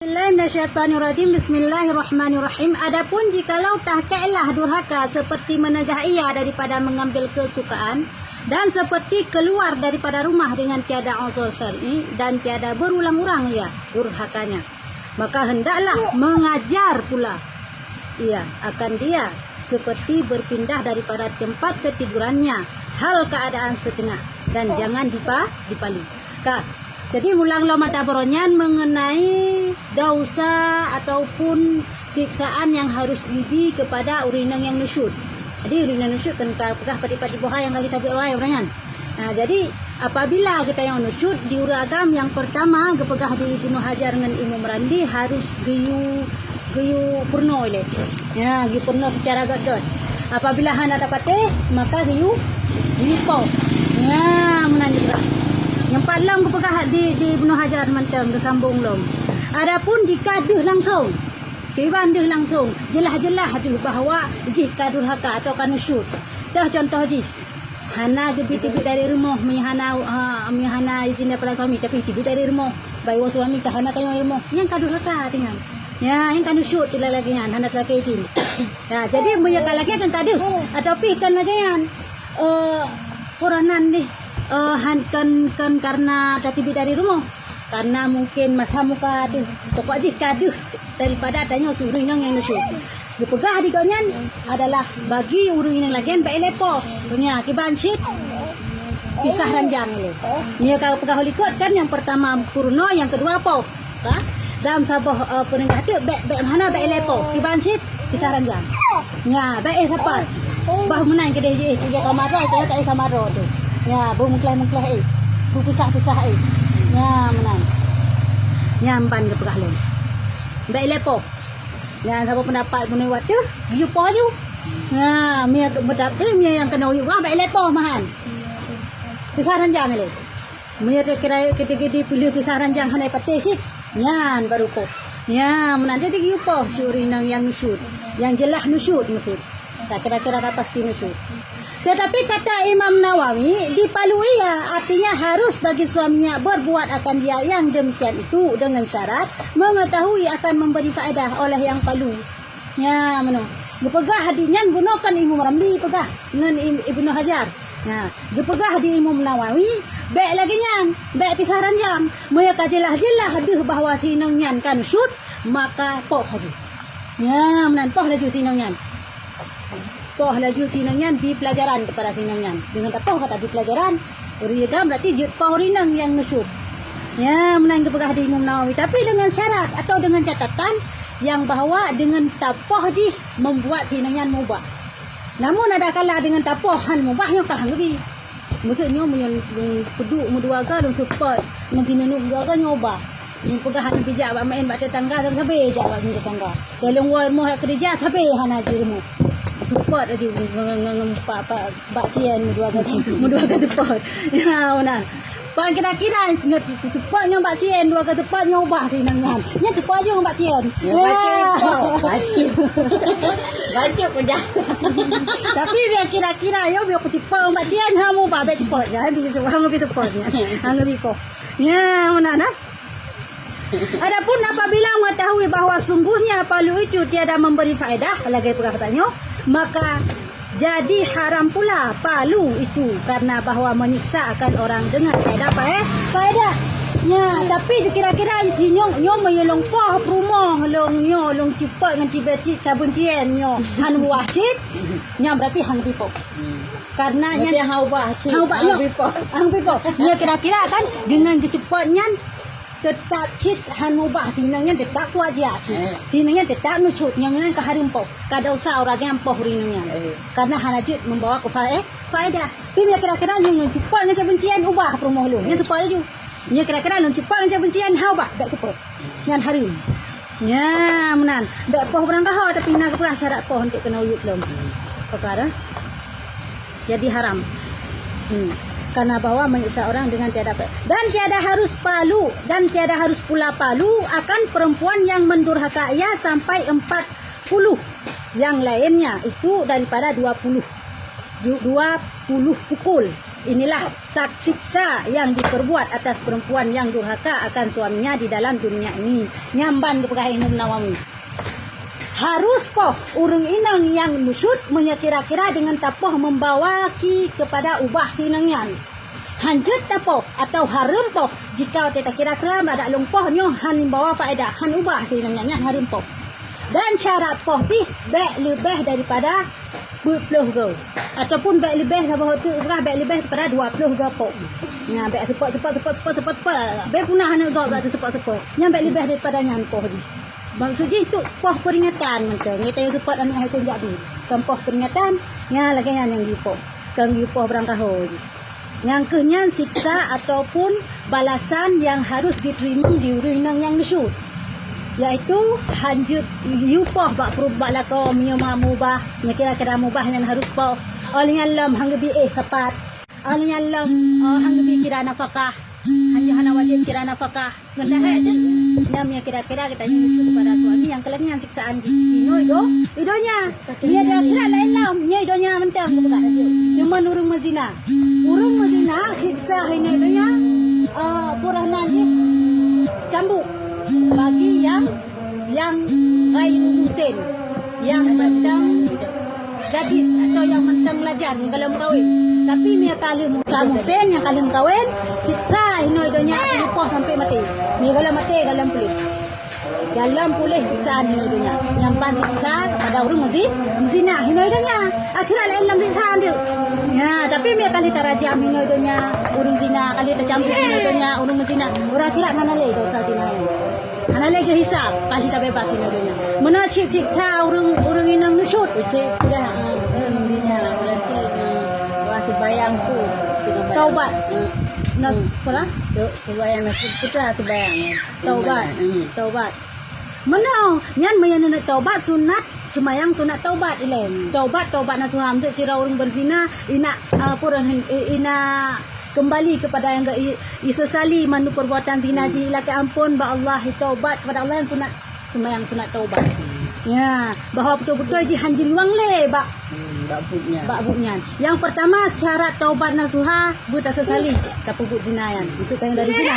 Bismillahirrahmanirrahim. Adapun jikalau tahkailah durhaka seperti menegah ia daripada mengambil kesukaan dan seperti keluar daripada rumah dengan tiada uzur syar'i dan tiada berulang-ulang ia durhakanya, maka hendaklah mengajar pula ia akan dia seperti berpindah daripada tempat ketidurannya hal keadaan setengah dan jangan dipali. Jadi mulang lo mata beronyan mengenai dosa ataupun siksaan yang harus dibi kepada urinang yang nusyud. Jadi urinang nusyud kan pegah pati-pati boha yang kali tabi awai beronyan. Nah, jadi apabila kita yang nusyud di uragam yang pertama kepegah di Ibnu Hajar dengan Imam Randi harus geyu purno ile. Ya, geyu purno secara gadot. Apabila hana dapat maka geyu po. Ya, menanjak. Yang paling kepegah di Ibnu Hajar mantang bersambung lom. Adapun jika duh langsung, kiban duh langsung, jelas-jelas duh bahawa jika durhaka atau kanusyud. Dah contoh ji, hana gebit-gebit dari rumah, mihana izin daripada suami tapi tidur dari rumah. Bayi suami ke hana kayo rumah, yang kadurhaka dengan. Ya, yang kanusyud tidak lagi yang hana lagi itu. Ya, jadi banyak lagi akan kaduh atau pikan lagi yang Quranan nih. Kan karena tibi dari rumah, karena mungkin masa muka aduh pokok aja kaduh daripada adanya suruh yang nusyud. Dipegah di konyan adalah bagi urung yang lagian baik lepo punya kiban syit pisah ranjang ini. Ini kalau pegah holikot kan yang pertama purno, yang kedua apa? Dalam sabah penegah tu baik mana baik lepo kiban syit pisah ranjang. Ya baik siapa? Bah menang kedai je tiga kamar saya tak kamar tu. Ya, bu mengkelah bu pisah-pisah ya menang nyamban ke pegah lem baik lepo ya siapa pendapat punya waktu jumpa ju nah mia mendapat mia yang kena uyu baik lepo mahan pisah ranjang le mia kira kiti pilih pisah ranjang hanai pate sik nyan baru ko ya menang jadi jumpa syuri nang yang nusyud yang jelas nusyud mesti tak kira-kira pasti nusyud. Tetapi kata Imam Nawawi dipalui ya, artinya harus bagi suaminya berbuat akan dia yang demikian itu dengan syarat mengetahui akan memberi faedah oleh yang palu. Ya, mana? Dipegah hadinya gunakan Imam Ramli pegah dengan Ibnu Hajar. Nah, dipegah di Imam Nawawi, baik lagi nyan, baik pisah ranjang. Mereka jelas-jelas hadir bahawa sinang nyan kan syud, maka poh hadir. Ya, menan poh laju sinang nyan. Poh laju sinangnya di pelajaran kepada sinangnya. Dengan apa kata di pelajaran? Uriyagam berarti poh rinang yang nusyud. Ya, menang kepegah di Imam Nawawi. Tapi dengan syarat atau dengan catatan yang bahawa dengan tapoh ji membuat sinangnya mubah. Namun ada kala dengan tapohan mubahnya kahang lebih. Maksudnya yang peduk muduaga dan support mensinunu muduaga nyoba. Yang pegah hati bijak abak main bak tetangga sampai bijak abak tetangga. Kalau ngoi moh kerja sampai hana jimu. Support aja bak cian mudua tepat. Ya benar. Pak kira-kira support dengan bak cian dua kata tepat nyobah tinangan. Nya tepat je dengan bak cian. Baca kerja. Tapi dia kira-kira yo biar cepat bak cian ha mu bak cepat ya. Bi hang lebih tepatnya. Hang lebih kok. Ya benar nah. Adapun apabila mengetahui bahawa sungguhnya palu itu tiada memberi faedah, lagi perkataannya, maka jadi haram pula palu itu karena bahawa menyiksa akan orang dengan faedah. Ya, tapi kira-kira nyong menyolong poh rumah long cepat dengan cibeci cabun cien nyo han wahcit nya berarti hang pipo. Karena nya hang pipo. Ya kira-kira kan dengan kecepatnya tetap cit han mubah tinangnya tetap wajah tinangnya tetap nusyud yang nan kaharim po kada usah orang yang po rinangnya karena hanajit membawa ke faedah tapi kira-kira yang cepat dengan cabuncian ubah promo lu yang cepat aja nya kira-kira yang cepat dengan cabuncian ha ubah dak cepat yang harim ya menan dak po berangkah tapi nak apa syarat po untuk kena uyut belum perkara jadi haram karena bahawa menyiksa orang dengan tiada dan tiada harus palu dan tiada harus pula palu akan perempuan yang mendurhaka ia sampai 40 yang lainnya itu daripada 20 pukul inilah siksa yang diperbuat atas perempuan yang durhaka akan suaminya di dalam dunia ini. Nyamban kepada Imam Nawawi. Harus poh urang inang yang nusyud menyakira-kira dengan tapoh membawa kepada ubah hinangnya. Hanjut tapoh atau harum poh jika kita kira-kira ada lumpohnya han bawa faedah han ubah hinangnya harum poh. Dan syarat poh pi baik lebih daripada 20 go ataupun baik lebih baik lebih daripada 20 go poh. Nah baik cepat. Baik punah hana go baik cepat. Yang baik lebih daripada nyan poh di. Maksudnya itu poh peringatan macam kita yang cepat anak itu jadi. Kan poh peringatan nya lagi yang dipoh. Kan dipoh berangkahoi. Yang kenyang siksa ataupun balasan yang harus diterima di urang yang nusyud. Iaitu hanjut yupoh bak perubah lako menyama mubah kira-kira mubah yang harus poh oleh alam hanggabi tepat oleh alam hanggabi kira nafkah hanya hana wajib kira nafkah ngendah aja yang kira-kira kita nyusul kepada suami yang kelengnya siksaan dino idonya dia ada kira lain lam nya idonya mentang kepada dia cuma urung mazina siksa ini idonya puranan dia cambuk bagi yang gairu musin yang mentang gadis atau yang mentang belajar belum kahwin tapi dia kalau musin yang kalau kahwin siksa idonya lupa sampai mati ni kalau mati dalam polis siksaan idonya yang pan siksa kepada orang muzina idonya akhirnya lain siksa dia ya tapi dia kali terajam idonya orang zina kali tercampur idonya orang muzina orang kira mana lagi dosa zina ana lagi hisap kasih tak bebas idonya mana siksa orang inang nusyud dah dia berarti waktu bayangku taubat nak pula bayang putra sebayang taubat mana nyan mayan taubat sunat semayang sunat taubat ile taubat na sunam sira orang berzina ina ina kembali kepada yang isesali manu perbuatan zina ji laki ampun ba Allah taubat kepada Allah yang sunat semayang sunat taubat ya bahawa betul-betul ji hanji luang le bak buknya yang pertama syarat taubat nasuha buta sesali tak pupuk zina yang maksudnya dari zina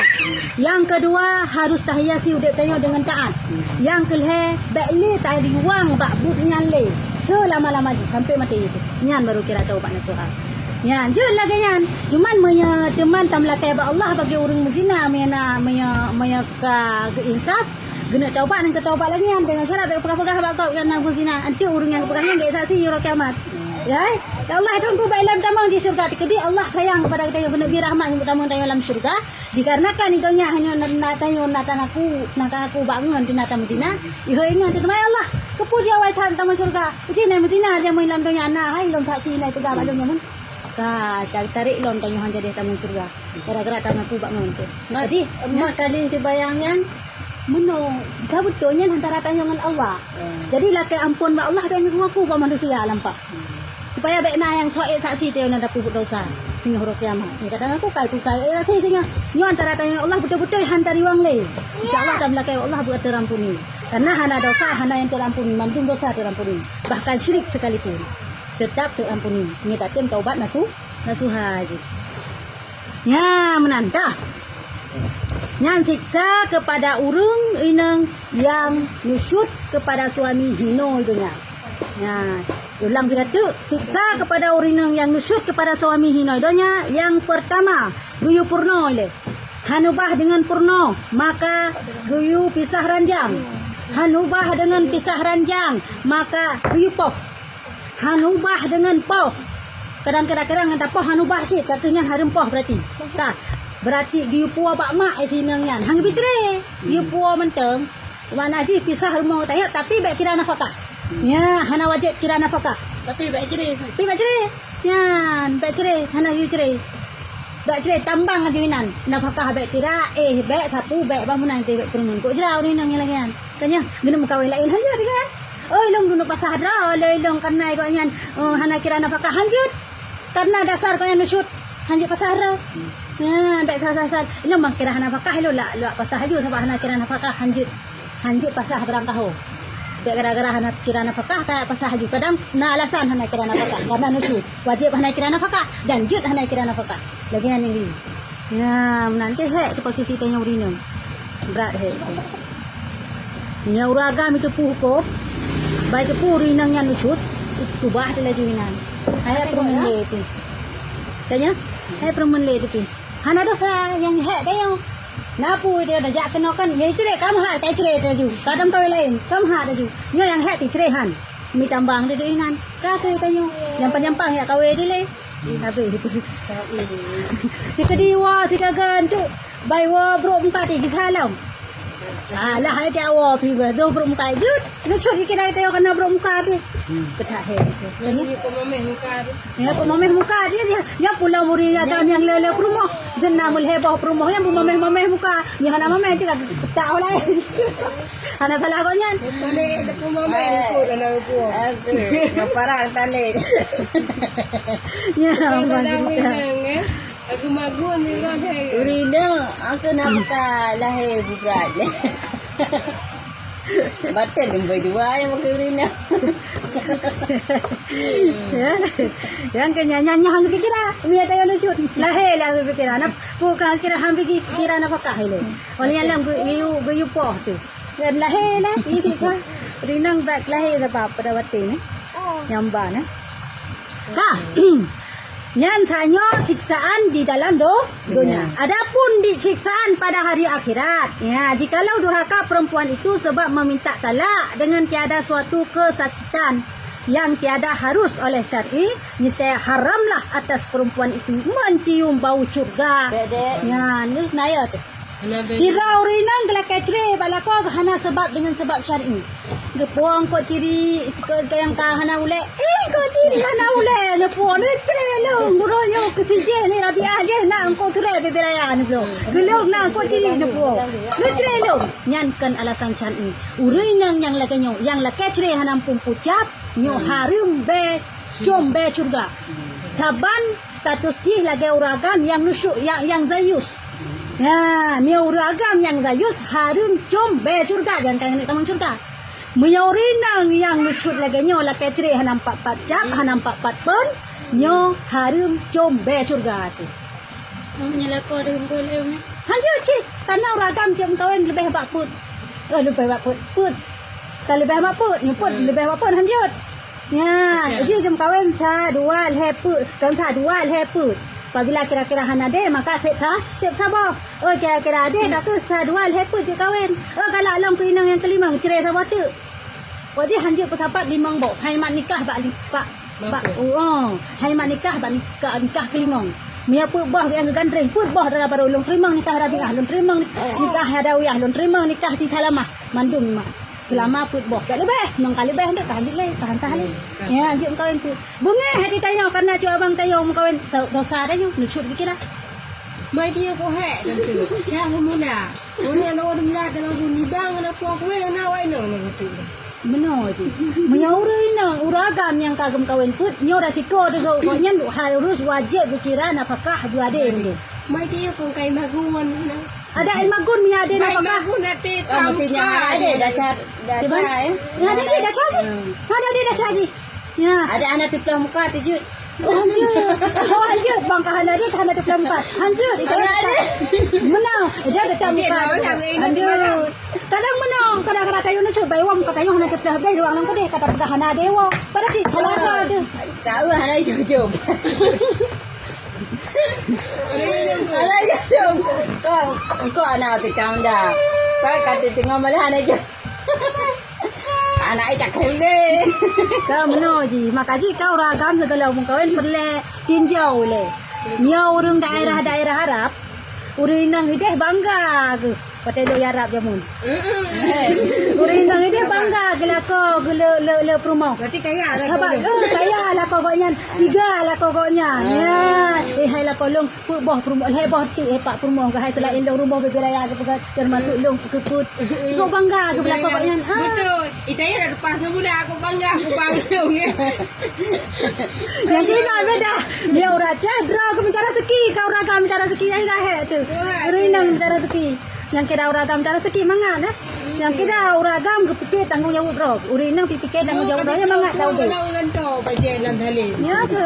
yang kedua harus tahiyasi udah tanya dengan taat yang kelih baikle tak ada wang bak buknya le selama-lama ji sampai mati itu nyan baru kira taubat nasuha ya je lagi yan cuman maya teman tamlakai ba Allah bagi orang muzina maya ka insaf guna taubat dan ketaubat lagi yan dengan syarat pegah-pegah ba kau yang nang zina anti orang yang pegahnya enggak saksi ro kiamat ya Allah itu engkau baiklah tamang di syurga dikedi Allah sayang kepada kita yang benar rahmat yang pertama dalam syurga dikarenakan idonya hanya natan aku bangun di natan muzina ihonya tu mai Allah kepuji awal taman syurga uji nai muzina dia mai lam donya ana hai long saksi nai pegah balungnya mun cari tarik lon tanya hanya dia taman surga gara-gara taman aku bangun tu jadi emak kali dibayangnya menung kabutnya antara tanya dengan Allah jadi laki ampun ba Allah dan aku ba manusia lampak supaya baikna yang soal saksi dia nak dapat dosa sehingga huruf kiamat ni kata aku kai sehingga nyo antara tanya Allah betul-betul hantari wang le insyaallah tak melakai Allah buat terampuni karena hana dosa hana yang terampuni mandung dosa terampuni bahkan syirik sekalipun tetap terampuni. Ini tak taubat nasuha aja. Ya menantah. Yang siksa kepada urung inang yang nusyud kepada suami hino idonya. Ya, ulang juga tu siksa kepada urung inang yang nusyud kepada suami hino idonya. Yang pertama, guyu purno ile. Hanubah dengan purno, maka guyu pisah ranjang. Hanubah dengan pisah ranjang, maka guyu poh. Hanubah dengan poh. Kadang-kadang ada poh hanubah sih, katanya harum poh berarti. Tak. Berarti giu puah bak mak ai tinangnya. Hang bitre. Giu puah menteng. Mana ji pisah rumah tayar tapi baik kira nafkah. Ya, hana wajib kira nafkah. Tapi baik cerai. Tapi baik cerai. Ya, baik cerai, hana giu cerai. Baik cerai tambang ajuinan. Nafkah baik kira baik sapu baik bangunan baik permen. Kok jerau ni nang lagi kan. Tanya, guna muka lain hanya dia. Oh, long dulu pasah dra, long karena kau nyan hana kira nafkah hanjut. Karena dasar kau yang nusyut hanjut pasah dra. Ya, baik sasar. Long bang kira nafkah lo la pasah haju sebab hana kira nafkah hanjut pasah berangkah ho. gara-gara hana kira nafkah kayak pasal haji kadang na alasan hana kira nafkah karena nusyud wajib hana kira nafkah dan jud hana kira nafkah lagi yang ini ya nanti ke posisi tanya urina berat nya uragam itu puko baik pu urina yang nusyud itu bah lagi winan ayah permen itu tanya ayah permen itu hana dosa yang dia Napu dia dah jak kenokan, me cere kam ha tai cere tu ju. Kadang kau lain, kam ha tu ju. Nyo yang ha ti cerehan. Mi tambang dia inan. Ka ke tanyo. Nyampang ya kawe dia le. Tapi itu. Jika diwa sikagan tu, bai wa bro muka ti gisalam. Lah hai dia wa pi ba do bro muka jut. Ni chori kira tayo kana bro muka tu. Ketah he. Ini pemameh muka tu. Ya pemameh muka dia. Ya pulau muri ya kan yang lele rumah. Jenamul heboh rumah yang mameh muka. Ni hana mameh dia tak oleh. Hana salah kau nyan. Tale pemameh tu dalam tu. Yang parang tale. Ya, Aku magun ni kan. Urina, aku nak buka lahir berat. Batal yang berdua yang pakai urina. Ya. Yang kenyanya hang pikira, mi ada yang lucu. Lahir lah pikira. Nak bukan kira hang pikira nak pakai le. Oleh yang gu poh tu. Dan lahir lah ini kan. Rinang back lahir apa pada waktu ni. Nyamba na. Yan sanyo siksaan di dalam dunia. Adapun di siksaan pada hari akhirat. Ya, jikalau durhaka perempuan itu sebab meminta talak dengan tiada suatu kesakitan yang tiada harus oleh syar'i, niscaya haramlah atas perempuan itu mencium bau surga. Ya, ni naya tu. Kira urinang gelak kecre balako hana sebab dengan sebab syar'i. Gepuang ko ciri yang ka hana ule. Ko ciri hana ule le puang le cre lo nguronyo ketije ni rabiah je nak ko ture beberaya ni lo. Gelok nak ko ciri ne puang. Le cre lo nyankan alasan syar'i. Urinang yang lakanyo yang la kecre hana pun pucap nyo harum be jom be surga. Taban status ti lagi uragam yang nusuk yang zayus. Ya, miuragam yang zayus harum jom be surga jangan kaya nak tamang surga. Miurinang yang lucut lagi nyo la kecre hanam pat cap hanam pat pun nyo harum jom be surga si. Namanya lako dia boleh ni. Hanjut cik, tanah uragam jom kawan lebih bak put. Lebih bak put. Tak lebih bak put, ni put lebih bak put hanjut. Ya, jadi jom kawan sa dua leput, kawan sa dua leput. Apabila kira-kira hana de maka sep sabar. Kira-kira de dak sa dua leput je kawan. Kalau alam kuinang yang kelima cerai sabar tu. Wajib hanjut pesapat limang bok. Hai mak nikah bak hai mak nikah bak nikah kelima. Mia put bah yang gandreng put bah dara baru ulung terima nikah rabiah ulung terima nikah hadawiyah ulung terima nikah di salamah mandum mak. Selama put boh tak lebih mangkali lebih dak tahan le tahan ya anjuk kawan tu bunga hati tayo karena cu abang tayo kawan dosa dah nyu lucut dikira Mai dia ko hai dan tu. Jangan muna. Muna no mula dalam bunyi bang na ko ko na wai no tu. Benar je. Menyaurina uragam yang kagum kawan put nyo resiko de ko nyan harus wajib dikira nafkah dua de. Mai dia ko kai magun na. Ada ilmagun mi ada nafkah. Magun ate. Mestinya ada dasar ya. Ya ada dia dasar je. Ada dia dasar je. Ya. Ada anak tuplah muka tujud. Hanjut bang kahana dia kahana tu pelampat. Hanjut itu ada. Menang. Dia ada muka. Hanjut. Kadang menang. Kadang-kadang tayo na coba wang katayo hana tu pelah bay ruang nang kade kata kahana dewa. Pada si salah ada. Tahu anak jujur. Anak jujur. Kau anak tu kau dah. Kau kata tengok malah anak jujur. Anak tak kena. Kau menoji, makaji kau ragam segala mungkawan perle tinjau le. Mia orang daerah Arab, orang nang hideh bangga ke. Patelo Arab jamun. Orang nang hideh bangga gela kau le promo. Berarti kaya lah. Sebab kaya lah kau koknya, tiga lah kau koknya. Ya, hai lah kau long boh promo, boh tu pak promo ke hai selain long rumah bergeraya ke termasuk long keput. Kau bangga ke belah kau koknya. Betul. Itaya dah lepas semula aku bangga ya. Yang dia beda. Dia orang cedera ke minta rezeki, kau ragam minta rezeki yang dah tu. Renang minta rezeki. Yang kira orang minta rezeki mangan Yang kira uragam kepikir tanggung jawab bro. Uri nang pikir tanggung jawab bro. Yang mangat tahu dek. Kalau orang tu baca dalam dalil. Ya ke?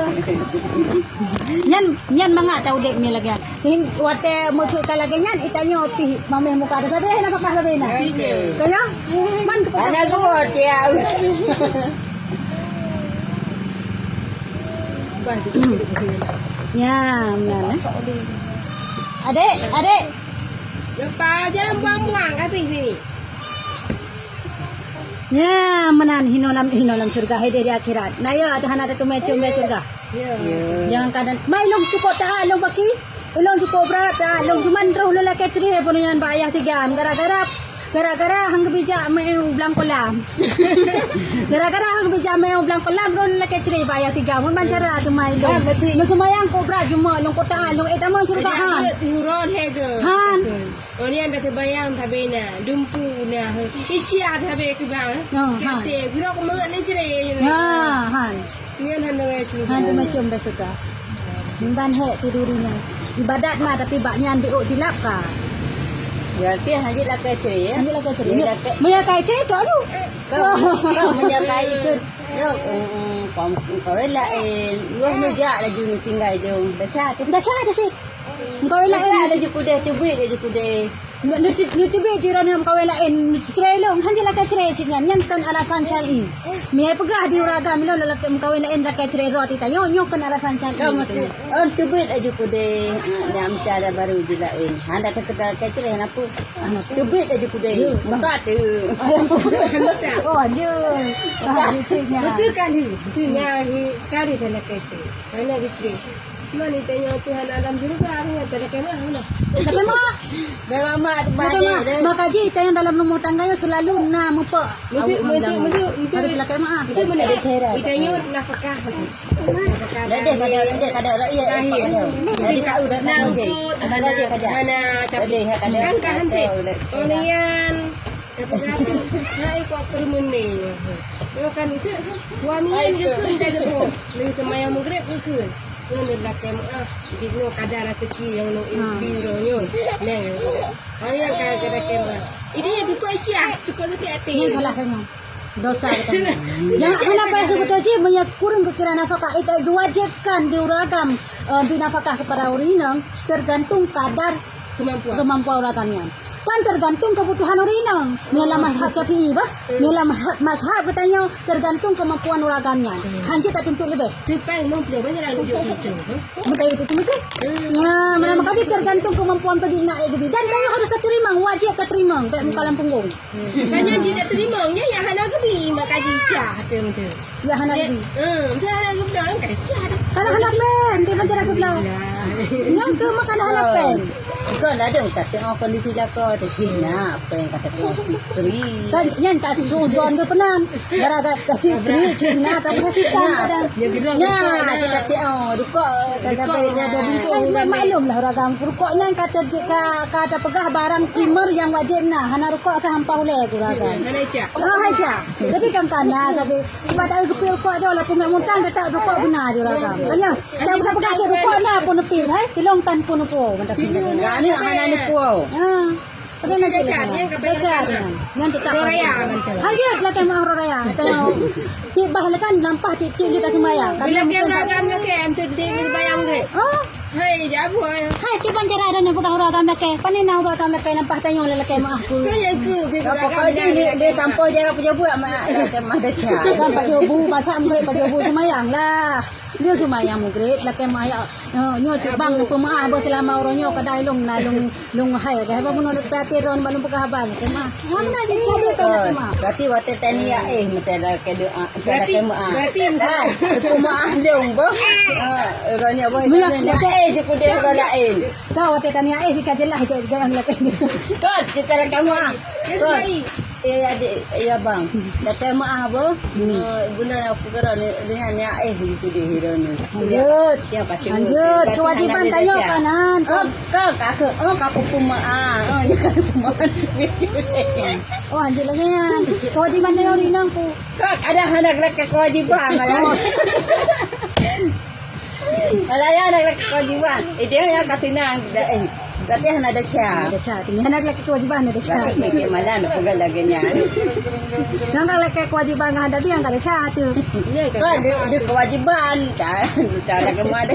Nyan mangat tahu dek ni lagi. Hin wate muncul lagi nyan itanya pi mame muka ada sabe nak pakai sabe na. Kaya man kepada Anak gua dia. ya mana? Adik. Lepas je buang-buang kat sini. Ya menan hinolam surga hede di akhirat. Nah ya ada hana ada tume surga. Ya. Jangan kadang mai long cukup tak long baki. Long cukup berat tak long cuman roh lelaki ceri pun yang bayar 3 gara-gara hang bijak meu blang kolam. Gara-gara hang bijak meu blang kolam roh lelaki ceri bayar 3 mun cara tu mai long. Lu semayang ko berat cuma long kota long etama surga han. Turun hege. Han. Orang yang dah terbayang tabena, dumpu na. Ichi ada tabe ke bang. Han. Kita bila ko mga ni cerai. Han. Yan han nawe tu. Han tu macam bersuka. Nimban he tidurina. Ibadat mah tapi baknya ambil silap ka. Berarti haji lah kecil ya. Ambil lah kecil. Maya kai cek tu ayu. Kau menyakai itu. Yo, kau lain. Luar nujak lagi tinggal jom. Besar tu. Dah sih. Kau Lain lain. ada je kuda tu buat je kuda. YouTube jiran yang kau lain cerai long hanya lah cerai sini nyan kan alasan syar'i. Mia pegah di uragam lo lelaki kau lain dah cerai roti tayo nyo kan alasan syar'i. Kau mesti tu buat aja kuda. Yang cara baru je lain. Anda kata kecil apa? Tu buat aja kuda. Buka tu. Oh je. Betul kali. Kali dalam kereta. Mana gitu. Mana tanya Tuhan alam juga arahnya tak ada kemana. Tapi mah Memang mak tu banyak. maka je kita yang dalam rumah tangganya selalu nak mupa. Harus lakai maaf. Itu mana ditanya nafkah. Ada rakyat. Jadi kau dah tahu je. Ada je kada. Mana kan nanti orang kata-kata naik kok permuni. Kan itu suami yang gekun dah tu. Lagi semayang maghrib gekun. Yang nak maaf, dino kadar rezeki yang no bironya. Neng. Hari yang kata-kata. Ini yang dikoi cia, cukup nanti hati. Ini salah kena. Dosa kita. Jangan kenapa sebetulnya je banyak kurang kekira nafkah itu diwajibkan diuragam di nafkah kepada urinang tergantung kadar kemampuan uragannya. Kan tergantung kebutuhan urinang. Mila mazhab Syafi'i bah. Mila mazhab katanya tergantung kemampuan uragannya. Hanya tak tentu lebih. Tripai mau beli banyak orang itu. Betul itu macam. Ya, mana makanya tergantung kemampuan pedina itu. Dan kayu harus terima, wajib terima. Tak mukalam punggung. Kanya tidak terimanya yang hana gebi maka jika tu. Ya hana ini. Dia hana gebi kan kerja. Kalau hana pen, dia macam aku bilang. Yang ke makan hana pen. Kau ada tak tengok kondisi jaka tu Cina apa yang kata kau isteri. Kan yang tak suzon tu penan. Gara-gara kasih free Cina tapi kasih kan. Ya, kita tengok duka Kan dia maklum lah orang rukuknya kata pegah barang timer yang wajib nah. Hana rukuk ke hampa boleh tu orang. Hana cak. Haja. Jadi kan kana tapi pada rukuk rukuk dia lah punya muntang kata rukuk benar dia orang. Kanya tak pegah ke rukuk lah pun nepil hai. Tilong tan pun po. Ini anak ni kuau. Tapi nanti Yang nanti tak Raya betul. Hayat lah kan mau raya. Tahu. Tibah kan lampah tip kita sembahyang. Bila dia ragam nak em tu dia bayang grek. Oh, Hai jabu. hai tiban cara ada nak pegang uragam nak ke. Panen nak uragam nak ke lampah tanya lelaki mak aku. Kaya ke dia Apa kau dia tanpa jarak punya buat mak ada cak. Kan Pak Jobu macam grek Pak Jobu sembahyang lah. Dia sembahyang grek lelaki mak nyo bang pemaah ba selama orangnya kadai long hai ke apa pun nak ron balung pegang abang ke mak. Mana dia sabi pe lelaki mak. Berarti waktu tani ya mesti ke doa Berarti itu mak dong bo. Orangnya bo. Je kuda orang lain. Kau waktu tanya kita jelas jangan lelaki ni. Kau cerita kamu ah. Kau adik ya bang. Datang mak apa? Guna aku kerana dengan ya itu dia hero ni. Lanjut. Yang pasti. Lanjut. Kewajiban tanya kanan. Kau kakak puma. Ya kan puma. Oh, lanjut lagi kan. Kewajiban tanya urinang ku. Kau ada anak lelaki kewajiban kan? Wala yan, nagkewajiban. Dia yang kasih nang latihan ada siya. Ada siya. Tingnan laki kewajiban ada siya. Bakit may malan pag lagi niya. Nang laki kewajiban nga ada yang ada siya tu. Di kewajiban cara gimana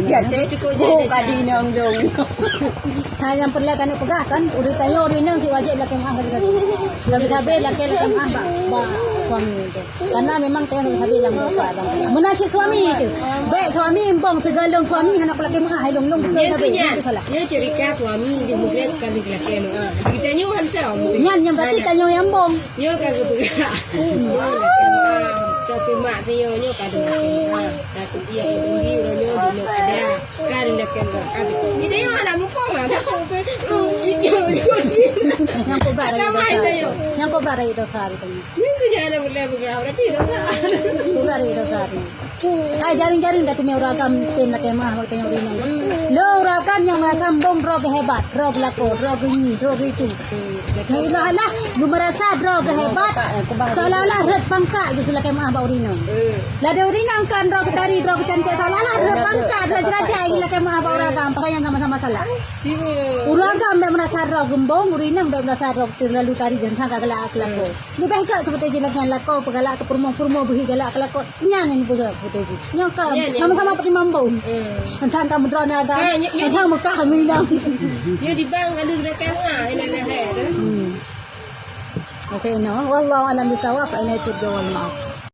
Gante ko kadinong dong. Yang perlu kan pegakan urutannya urinang si wajib laki mah kan. Lebih habis laki mah ba suami itu. Karena memang teh lebih habis lang dosa bang. Menasih suami itu. Baik suami embong segalong suami anak laki mah hai long Yan habis kanya. itu salah. Yan cerita suami di mugret kami kelas mo. Kita nyo hantaw. Nyan yang berarti tanyo yang bong. Nyo kagak pega. Tapi mak niyo nyo kada na. Tapi dia ibu nyo di no kada. Kada nak kena abi. Ini yo anak mo ko ma. Ko jinyo yo. Yang kobra Kamay itu. tayo. Yang kobra itu sehari tu. Yan kanya na mo lebo ga ora tiro na. Kobra itu sehari. Ay jaring-jaring dah tu meu ragam tem laki mah waktu yang urinang. Lo ragam yang ragam bong rog hebat, rog lako, rog ini, rog itu. Lah, lu merasa drog hebat. Seolah-olah red pangka gitu lah kayak mah bau rino. Lah ada urinang kan drog tari, drog cantik seolah-olah red pangka, raja-raja gitu lah kayak mah bau ragam. Pakai yang sama-sama salah. Uragam memang merasa drog gembong, urinang memang merasa drog terlalu tari dan sangka galak lako. Lu baik tak seperti jelas yang lako, pegalak ke purmo-purmo behi galak lako. Nyanyi pun seperti itu. Nyangka sama-sama pasti mampu. Entah kamu drone ada, entah muka kami bilang. Yo di bang ada rekam ah ina na he. Okay, no. Wallahu alam bisawab. Ay na ito gawin mo.